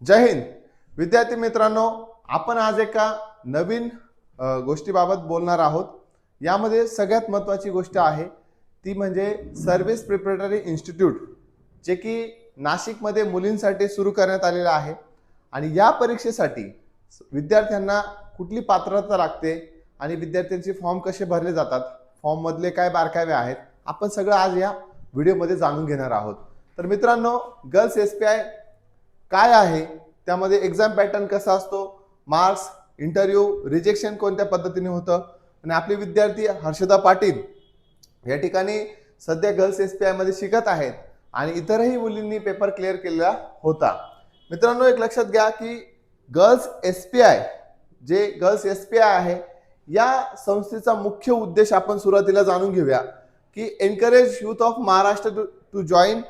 जय हिंद. विद्यार्थी मित्रांनो, आपण आज एका नवीन गोष्टीबाबत बोलणार आहोत. यामध्ये सगळ्यात महत्त्वाची गोष्ट आहे ती म्हणजे सर्व्हिस प्रिपरेटरी इन्स्टिट्यूट, जे की नाशिकमध्ये मुलींसाठी सुरू करण्यात आलेलं आहे. आणि या परीक्षेसाठी विद्यार्थ्यांना कुठली पात्रता लागते आणि विद्यार्थ्यांचे फॉर्म कसे भरले जातात, फॉर्म मधले काय बारकावे आहेत, आपण सगळं आज या व्हिडिओमध्ये जाणून घेणार आहोत. तर मित्रांनो, गर्ल्स SPI काय आहे, त्यामध्ये एक्झाम पॅटर्न कसा असतो, मार्क्स, इंटरव्ह्यू, रिजेक्शन कोणत्या पद्धतीने होतं, आणि आपले विद्यार्थी हर्षदा पाटील या ठिकाणी सध्या गर्ल्स SPI मध्ये शिकत आहेत आणि इतरही मुलींनी पेपर क्लिअर केलेला होता. मित्रांनो, एक लक्षात घ्या की गर्ल्स SPI आहे, या संस्थेचा मुख्य उद्देश आपण सुरुवातीला जाणून घेऊया की encourage youth of Maharashtra to join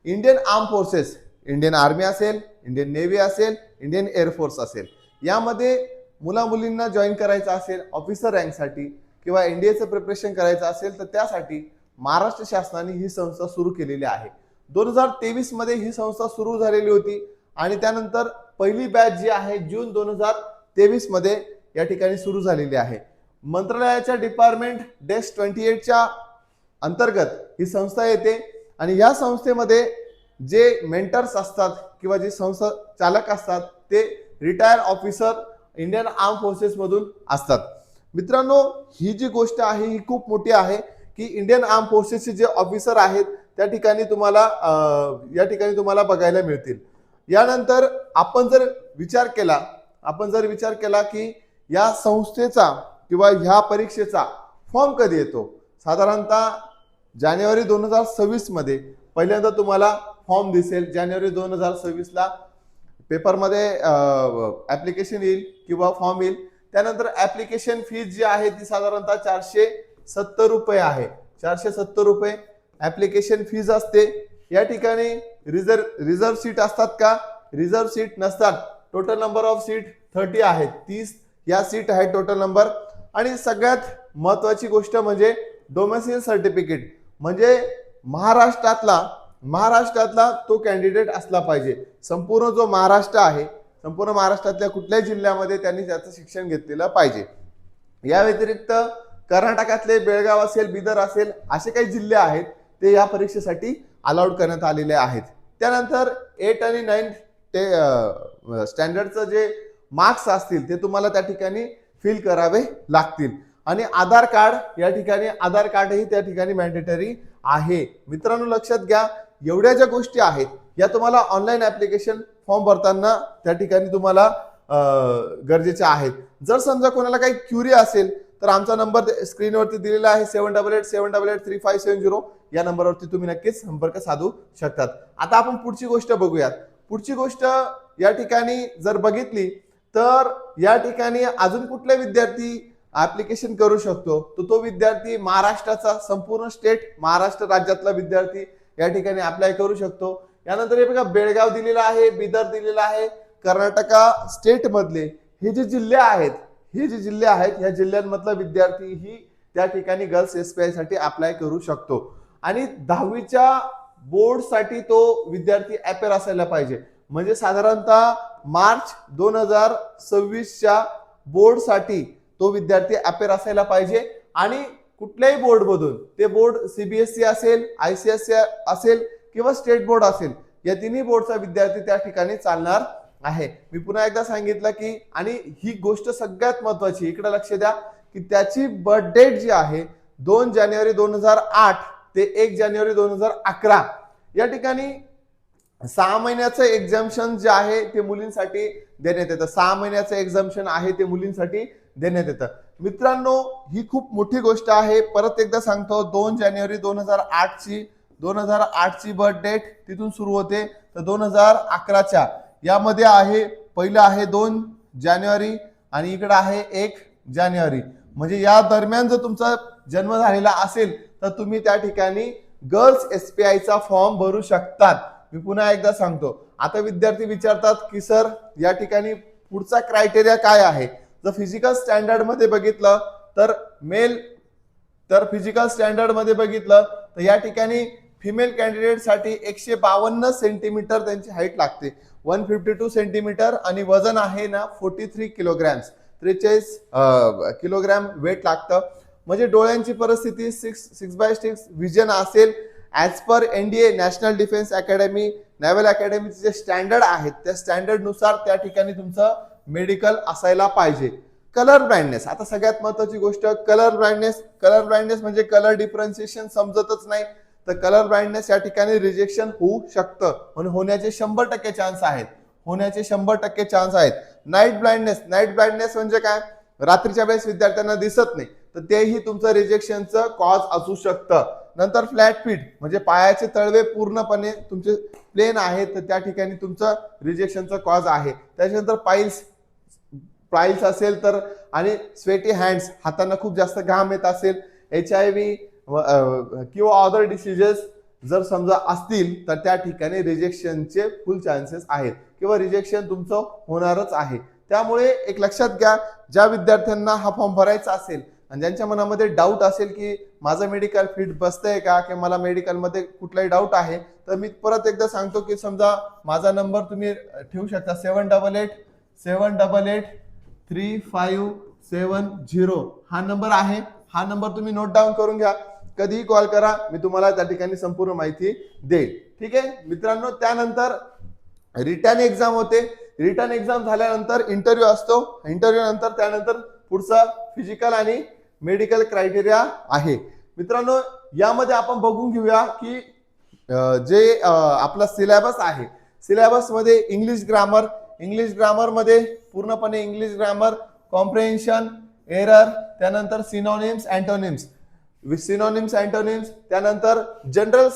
Indian arm forces. Indian army असेल, इंडियन नेव्ही असेल, इंडियन एअरफोर्स असेल, यामध्ये मुला मुलींना जॉईन करायचं असेल ऑफिसर रँकसाठी किंवा NDAचं प्रिपरेशन करायचं असेल तर त्यासाठी महाराष्ट्र शासनाने ही संस्था सुरू केलेली आहे. 2023 मध्ये ही संस्था सुरू झालेली होती आणि त्यानंतर पहिली बॅच जी आहे जून 2023 मध्ये या ठिकाणी सुरू झालेली आहे. मंत्रालयाच्या डिपार्टमेंट डेस्क 28च्या अंतर्गत ही संस्था येते आणि या संस्थेमध्ये जे मेंटर्स असतात किंवा जे संस्था चालक असतात ते retire officer Indian arm forces मधून असतात. मित्रांनो, ही जी गोष्ट आहे ही खूप मोठी आहे की इंडियन आर्म फोर्सेसचे जे ऑफिसर आहेत त्या ठिकाणी तुम्हाला बघायला मिळतील. यानंतर आपण जर विचार केला की या संस्थेचा किंवा ह्या परीक्षेचा फॉर्म कधी येतो, साधारणतः जानेवारी 2026 मध्ये पहिल्यांदा तुम्हाला फॉर्म दिसेल. जानेवारी 2026 ला पेपरमध्ये ऍप्लिकेशन येईल किंवा फॉर्म येईल. त्यानंतर ऍप्लिकेशन फीज जी आहे ती साधारणतः 470 रुपये आहे. 470 रुपये ऍप्लिकेशन फीज असते. या ठिकाणी रिझर्व सीट असतात का? रिझर्व सीट नसतात. टोटल नंबर ऑफ सीट 30 आहेत. 30 या सीट आहेत टोटल नंबर. आणि सगळ्यात महत्वाची गोष्ट म्हणजे डोमेसिल सर्टिफिकेट, म्हणजे महाराष्ट्रातला तो कॅन्डिडेट असला पाहिजे. संपूर्ण जो महाराष्ट्र आहे, संपूर्ण महाराष्ट्रातल्या कुठल्याही जिल्ह्यामध्ये त्यांनी त्याचं शिक्षण घेतलेलं पाहिजे. या व्यतिरिक्त कर्नाटकातले बेळगाव असेल, बिदर असेल, असे काही जिल्हे आहेत ते या परीक्षेसाठी अलाउड करण्यात आलेले आहेत. त्यानंतर 8 आणि 9 स्टँडर्डचं जे मार्क्स असतील ते तुम्हाला त्या ठिकाणी फिल करावे लागतील. आणि आधार कार्डही त्या ठिकाणी मॅन्डेटरी आहे. मित्रांनो, लक्षात घ्या, एवढ्या ज्या गोष्टी आहेत या तुम्हाला ऑनलाईन ऍप्लिकेशन फॉर्म भरताना त्या ठिकाणी तुम्हाला गरजेच्या आहेत. जर समजा कोणाला काही क्युरी असेल तर आमचा नंबर स्क्रीनवरती दिलेला आहे 7887883570. या नंबरवरती तुम्ही नक्कीच संपर्क साधू शकतात. आता आपण पुढची गोष्ट बघूयात. पुढची गोष्ट या ठिकाणी जर बघितली तर या ठिकाणी अजून कुठले विद्यार्थी ऍप्लिकेशन करू शकतो, तो विद्यार्थी महाराष्ट्राचा, संपूर्ण स्टेट महाराष्ट्र राज्यातला विद्यार्थी या ठिकाणी अप्लाय करू शकतो. यानंतर हे बघा, बेळगाव दिलेला आहे, बिदर दिलेला आहे, कर्नाटका स्टेट मधले हे जे जिल्हे आहेत या जिल्ह्यांमधला विद्यार्थी ही त्या ठिकाणी गर्ल्स SPI साठी अप्लाय करू शकतो. आणि 10वीच्या बोर्ड साठी तो विद्यार्थी अपेअर असायला पाहिजे. म्हणजे साधारणतः मार्च 2026च्या बोर्ड साठी तो विद्यार्थी अपेअर असायला पाहिजे. आणि कुठल्याही बोर्ड मधून, ते बोर्ड CBSE असेल, ICSE असेल किंवा स्टेट बोर्ड असेल, या तिन्ही बोर्डचा विद्यार्थी त्या ठिकाणी चालणार आहे. मी पुन्हा एकदा सांगितलं की, आणि ही गोष्ट सगळ्यात महत्वाची, इकडे लक्ष द्या की त्याची बर्थ डेट जी आहे 2 जानेवारी 2008 ते 1 जानेवारी 2011. या ठिकाणी 6 महिन्याचं एक्झाम्पशन जे आहे ते मुलींसाठी देण्यात येतं. 6 महिन्याचं एक्झाम्पशन आहे ते मुलींसाठी देण्यात येतं. मित्रांनो, ही खूप मोठी गोष्ट आहे. परत एकदा सांगतो, 2 जानेवारी 2008 ची बर्थ डेट तिथून सुरू होते. तर 2011च्या यामध्ये आहे, पहिलं आहे 2 जानेवारी आणि इकडे आहे 1 जानेवारी. म्हणजे या दरम्यान जर तुमचा जन्म झालेला असेल तर तुम्ही त्या ठिकाणी गर्ल्स SPI चा फॉर्म भरू शकतात. मी पुन्हा एकदा सांगतो. आता विद्यार्थी विचारतात की सर, या ठिकाणी पुढचा क्रायटेरिया काय आहे? जर फिजिकल स्टँडर्ड मध्ये बघितलं तर फिजिकल स्टँडर्ड मध्ये बघितलं तर या ठिकाणी फिमेल कॅन्डिडेटसाठी 152 सेंटीमीटर त्यांची हाईट लागते, 152 सेंटीमीटर, आणि वजन आहे ना 43 किलोग्रॅम्स, 43 किलोग्रॅम वेट लागतं. म्हणजे डोळ्यांची परिस्थिती 6/6 विजन असेल. As per NDA national defence academy, naval अकॅडमीचे जे स्टँडर्ड आहेत त्या स्टँडर्ड नुसार त्या ठिकाणी तुमचं मेडिकल असायला पाहिजे. कलर ब्लाइंडनेस, आता सगळ्यात महत्वाची गोष्ट कलर ब्लाइंडनेस. कलर ब्लाइंडनेस म्हणजे कलर डिफरन्शिएशन समजतच नाही, तर कलर ब्लाइंडनेस या ठिकाणी रिजेक्शन होऊ शकतं, म्हणून होण्याचे 100% चान्स आहेत, होण्याचे 100% चान्स आहेत. नाईट ब्लाइंडनेस, नाईट ब्लाइंडनेस म्हणजे काय, रात्रीच्या वेळेस विद्यार्थ्यांना दिसत नाही, तर तेही तुमचं रिजेक्शनचं कॉज असू शकतं. नंतर फ्लॅट फीट म्हणजे पायाचे तळवे पूर्णपणे तुमचे प्लेन आहेत, तर त्या ठिकाणी तुमचं रिजेक्शनचं कॉज आहे. त्याच्यानंतर पाईल्स असेल तर, आणि स्वेटी हँड्स, हातांना खूप जास्त घाम येत असेल, HIV किंवा अदर डिसीजेस जर समजा असतील तर त्या ठिकाणी रिजेक्शनचे फुल चान्सेस आहेत किंवा रिजेक्शन तुमचं होणारच आहे. त्यामुळे एक लक्षात घ्या, ज्या विद्यार्थ्यांना हा फॉर्म भरायचा असेल आणि ज्यांच्या मनामध्ये डाऊट असेल की माझं मेडिकल फिट बसतंय का, की मला मेडिकलमध्ये कुठलाही डाऊट आहे, तर मी परत एकदा सांगतो की समजा माझा नंबर तुम्ही ठेवू शकता 788-788-3570 हा नंबर आहे. हा नंबर तुम्ही नोट डाऊन करून घ्या, कधीही कॉल करा, मी तुम्हाला त्या ठिकाणी संपूर्ण माहिती देईल. ठीक आहे मित्रांनो. त्यानंतर रिटर्न एक्झाम होते. रिटर्न एक्झाम झाल्यानंतर इंटरव्ह्यू असतो. इंटरव्ह्यू नंतर त्यानंतर पुढचा फिजिकल आणि मेडिकल क्रायटेरिया आहे. मित्रांनो यामध्ये आपण बघून घेऊया की जे आपला सिलेबस आहे, सिलेबस मध्ये इंग्लिश ग्रामर मध्ये पूर्णपणे इंग्लिश ग्रामर, कॉम्प्रिहेन्शन, एरर, त्यानंतर सिनोनिम्स अँटोनिम्स, त्यानंतर जनरल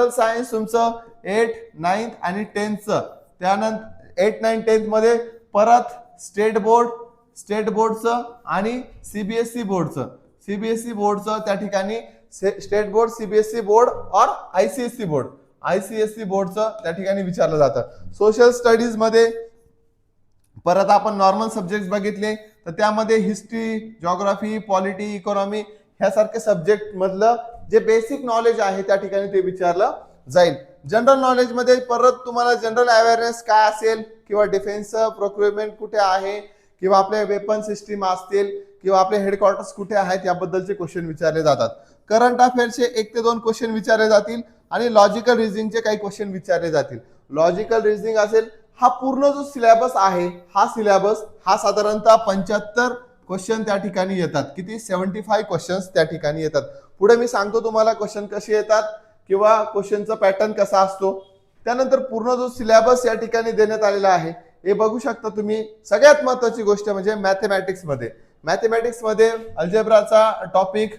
सायन्स तुमचं 8, 9 आणि 10चं. त्यानंतर 8, 9, 10 मध्ये परत स्टेट बोर्डचं आणि सीबीएसई बोर्डचं त्या ठिकाणी स्टेट बोर्ड, सीबीएसई बोर्ड और आयसीएसई बोर्डचं त्या ठिकाणी विचारलं जातं. सोशल स्टडीज मध्ये परत आपण नॉर्मल सब्जेक्ट बघितले, तर त्यामध्ये हिस्ट्री, जिओग्राफी, पॉलिटी, इकॉनॉमी ह्यासारखे सब्जेक्ट मधलं जे बेसिक नॉलेज आहे त्या ठिकाणी ते विचारलं जाईल. जनरल नॉलेज मध्ये परत तुम्हाला जनरल अवेअरनेस काय असेल, किंवा डिफेन्स प्रोक्युरमेंट कुठे आहे, किंवा आपले वेपन सिस्टीम असतील, किंवा आपले हेडक्वार्टर्स कुठे आहेत याबद्दलचे क्वेश्चन विचारले जातात. करंट अफेअर्सचे 1 ते 2 क्वेश्चन विचारले जातील आणि लॉजिकल रिझनिंगचे काही क्वेश्चन विचारले जातील. लॉजिकल रिझनिंग असेल, हा पूर्ण जो सिलेबस आहे हा साधारणतः 75 क्वेश्चन त्या ठिकाणी येतात. किती? 75 क्वेश्चन्स त्या ठिकाणी येतात. पुढे मी सांगतो तुम्हाला क्वेश्चन कसे येतात किंवा क्वेश्चनचा पॅटर्न कसा असतो. त्यानंतर पूर्ण जो सिलेबस या ठिकाणी देण्यात आलेला आहे हे बघू शकता तुम्ही. सगळ्यात महत्वाची गोष्ट म्हणजे मॅथमॅटिक्स मध्ये अल्जेब्राचा topic,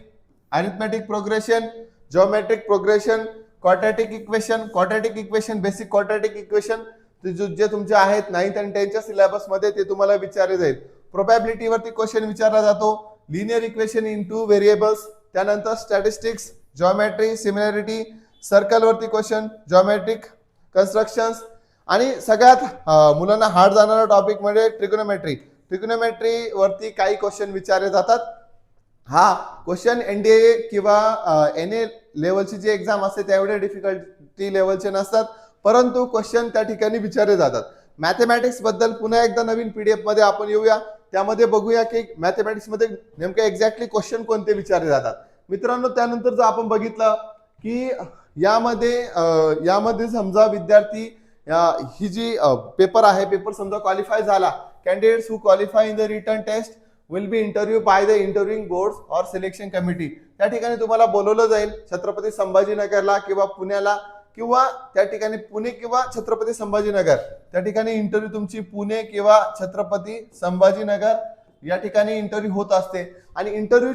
arithmetic progression, geometric progression, quadratic equation, basic quadratic equation जे तुमचे आहेत 9th आणि 10th सिलेबस मध्ये ते तुम्हाला विचारले जाईल. प्रोबॅबिलिटी वरती क्वेश्चन विचारला जातो, लिनियर इक्वेशन इंटू व्हेरिएबल्स, त्यानंतर स्टॅटिस्टिक्स, जिओमेट्री, सिमिलॅरिटी, सर्कल वरती क्वेश्चन, जिओमेट्रिक कन्स्ट्रक्शन्स, आणि सगळ्यात मुलांना हार्ड जाणारा टॉपिक म्हणजे ट्रिग्नोमेट्री वरती काही क्वेश्चन विचारले जातात. हा क्वेश्चन NDA किंवा NA लेवलची जी एक्झाम असते त्यावेळी डिफिकल्टी लेवलचे नसतात, परंतु क्वेश्चन त्या ठिकाणी विचारले जातात. मॅथमॅटिक्स बद्दल पुन्हा एकदा नवीन PDF मध्ये आपण येऊया, त्यामध्ये बघूया की मॅथमॅटिक्स मध्ये नेमके एक्झॅक्टली क्वेश्चन कोणते विचारले जातात. मित्रांनो त्यानंतर जर आपण बघितलं की यामध्ये समजा विद्यार्थी ही जी पेपर समजा क्वालिफाय झाला, candidates who qualify in the written test will be interview by the interviewing board और सिलेक्शन कमिटी. त्या ठिकाणी तुम्हाला बोलवलं जाईल छत्रपती संभाजीनगरला किंवा पुण्याला, किंवा त्या ठिकाणी पुणे किंवा छत्रपती संभाजीनगर, त्या ठिकाणी इंटरव्ह्यू तुमची पुणे किंवा छत्रपती संभाजीनगर या ठिकाणी इंटरव्ह्यू होत असते. आणि इंटरव्ह्यू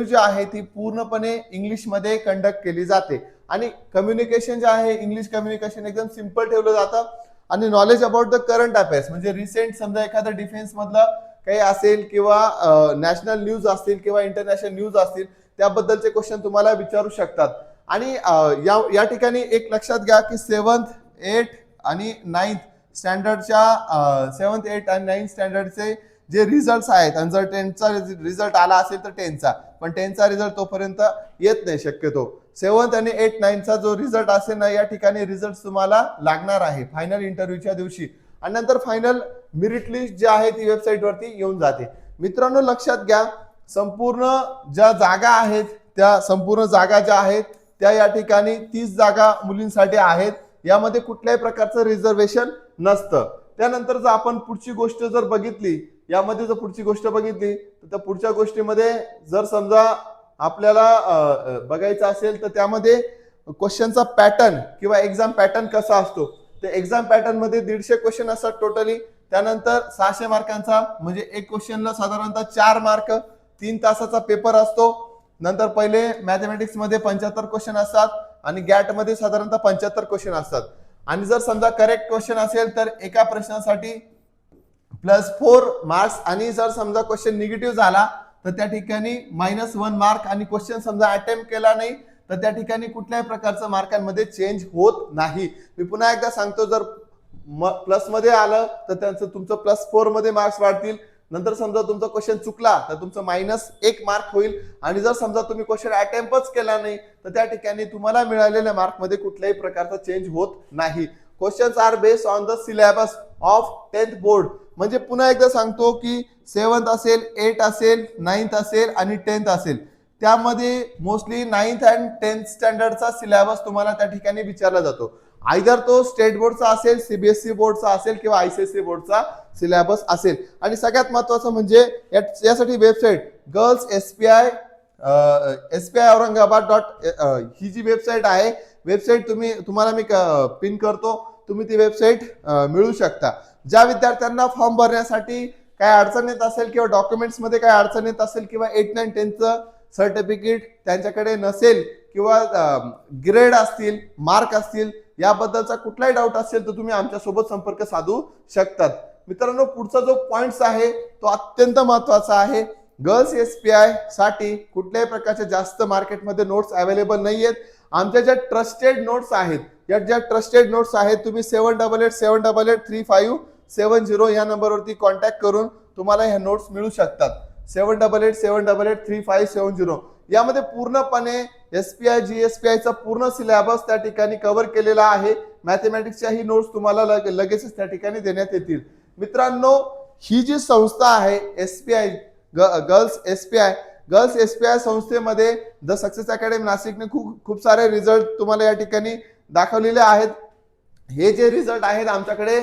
जी आहे ती पूर्णपणे इंग्लिश मध्ये कंडक्ट केली जाते. आणि कम्युनिकेशन जे आहे, इंग्लिश कम्युनिकेशन एकदम सिंपल ठेवलं जातं. आणि knowledge about the current affairs म्हणजे रिसेंट समजा एखादा डिफेन्स मधलं काही असेल, किंवा नॅशनल न्यूज असतील, किंवा इंटरनॅशनल न्यूज असतील, त्याबद्दलचे क्वेश्चन तुम्हाला विचारू शकतात. आणि या ठिकाणी एक लक्षात घ्या की 7th, 8th आणि 9th स्टँडर्डचे जे रिझल्ट आहेत, जर 10th चा रिझल्ट आला असेल तर 10th चा, पण 10th चा रिझल्ट तोपर्यंत येत नाही शक्यतो. 7th आणि 8th 9th चा जो रिझल्ट असेल ना या ठिकाणी रिझल्ट तुम्हाला लागणार आहे फायनल इंटरव्ह्यूच्या दिवशी आणि नंतर फायनल मेरिट लिस्ट जी आहे ती वेबसाईट वरती येऊन जाते. मित्रांनो लक्षात घ्या संपूर्ण ज्या जागा आहेत त्या संपूर्ण जागा ज्या आहेत त्या या ठिकाणी 30 जागा मुलींसाठी आहेत. यामध्ये कुठल्याही प्रकारचं रिझर्वेशन नसतं. त्यानंतर जर आपण पुढची गोष्ट जर बघितली यामध्ये जर पुढची गोष्ट बघितली तर त्या पुढच्या गोष्टीमध्ये जर समजा आपल्याला बघायचं असेल तर त्यामध्ये क्वेश्चनचा पॅटर्न किंवा एक्झाम पॅटर्न कसा असतो. ते एक्झाम पॅटर्न मध्ये 150 क्वेश्चन असतात टोटली. त्यानंतर 600 मार्कांचा म्हणजे एक क्वेश्चनला साधारणतः 4 मार्क 3 तासाचा पेपर असतो. नंतर पहिले मॅथमॅटिक्स मध्ये 75 क्वेश्चन असतात आणि गॅट मध्ये साधारणतः 75 क्वेश्चन असतात आणि जर समजा करेक्ट क्वेश्चन असेल तर एका प्रश्नासाठी +4 मार्क्स आणि जर समजा क्वेश्चन निगेटिव्ह झाला तर त्या ठिकाणी -1 मार्क आणि क्वेश्चन समजा अटेम्प्ट केला नाही तर त्या ठिकाणी कुठल्याही प्रकारचं मार्कांमध्ये चेंज होत नाही. मी पुन्हा एकदा सांगतो जर प्लस मध्ये आलं तर त्यांचं तुमचं +4 मध्ये मार्क्स वाढतील. नंतर समजा तुमचा क्वेश्चन चुकला तर तुमचं -1 मार्क होईल आणि जर समजा तुम्ही क्वेश्चन अटेम्प्टच केला नाही तर त्या ठिकाणी तुम्हाला मिळालेल्या मार्क मध्ये कुठल्याही प्रकारचा चेंज होत नाही. Questions are based on the syllabus of 10th board. म्हणजे पुन्हा एकदा सांगतो की 7th असेल 8th असेल 9th असेल आणि 10th असेल त्यामध्ये मोस्टली 9th आणि 10th स्टँडर्डचा सिलेबस तुम्हाला त्या ठिकाणी विचारला जातो. आयदर तो स्टेट बोर्डचा असेल सीबीएसई बोर्डचा असेल किंवा आयसीएसई बोर्डचा सिलेबस असेल. आणि सगळ्यात महत्वाचं म्हणजे यासाठी वेबसाईट गर्ल्स SPI औरंगाबाद ही जी वेबसाईट आहे वेबसाईट तुम्हाला मी पिन करतो तुम्ही ती वेबसाईट मिळू शकता. ज्या विद्यार्थ्यांना फॉर्म भरण्यासाठी काय अडचण येत असेल किंवा डॉक्युमेंट्स मध्ये काय अडचण येत असेल किंवा 8th 9th 10th सर्टिफिकेट त्यांच्याकडे नसेल किंवा ग्रेड असतील मार्क असतील याबद्दलचा कुठलाही डाऊट असेल तर तुम्ही आमच्यासोबत संपर्क साधू शकतात. मित्रांनो पुढचा जो पॉइंट आहे तो अत्यंत महत्वाचा आहे. गर्ल्स SPI साठी कुठल्याही प्रकारच्या जास्त मार्केटमध्ये नोट्स अवेलेबल नाहीयेत. आमच्या ज्या ट्रस्टेड नोट्स आहेत या ज्या ट्रस्टेड नोट्स आहेत तुम्ही 7887883570 या नंबरवरती कॉन्टॅक्ट करून तुम्हाला ह्या नोट्स मिळू शकतात. 7887883570 यामध्ये पूर्णपणे SPI GSPI चा पूर्ण सिलेबस त्या ठिकाणी कव्हर केलेला आहे. मॅथमॅटिक्सच्या ही नोट्स तुम्हाला लगेचच त्या ठिकाणी देण्यात येतील. मित्रांनो ही जी संस्था आहे SPI गर्ल्स SPI संस्थेमध्ये द सक्सेस अकॅडमी नाशिकने खूप सारे रिझल्ट तुम्हाला या ठिकाणी दाखवलेले आहेत. हे जे रिझल्ट आहेत आमच्याकडे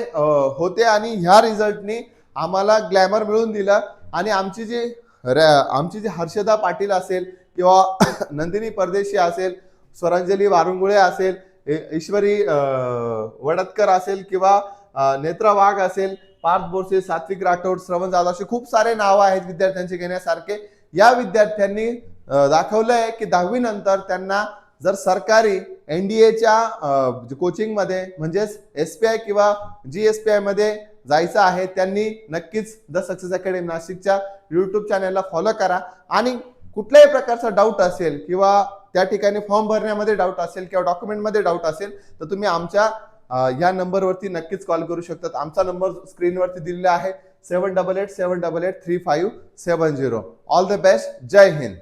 होते आणि ह्या रिझल्टनी आम्हाला ग्लॅमर मिळून दिला आणि आमची जी हर्षदा पाटील असेल किंवा नंदिनी परदेशी असेल स्वरांजली वारुंगुळे असेल ईश्वरी वडतकर असेल किंवा नेत्रा वाघ असेल पार्थ बोरसे सात्विक राठोड श्रवण जाधव असे खूप सारे नाव आहेत विद्यार्थ्यांचे घेण्यासारखे. या विद्यार्थ्यांनी दाखवलंय की 10वी नंतर त्यांना जर सरकारी NDAच्या कोचिंग मध्ये म्हणजेच SPI किंवा GSPI मध्ये जायचं आहे त्यांनी नक्कीच द सक्सेस अकॅडमी नाशिकच्या YouTube चॅनलला फॉलो करा आणि कुठल्याही प्रकारचा डाऊट असेल किंवा त्या ठिकाणी फॉर्म भरण्यामध्ये डाऊट असेल किंवा डॉक्युमेंट मध्ये डाऊट असेल तर तुम्ही आमच्या या नंबरवरती नक्कीच कॉल करू शकतात. आमचा नंबर स्क्रीनवरती दिलेला आहे 7887883570. All the best. जय हिंद.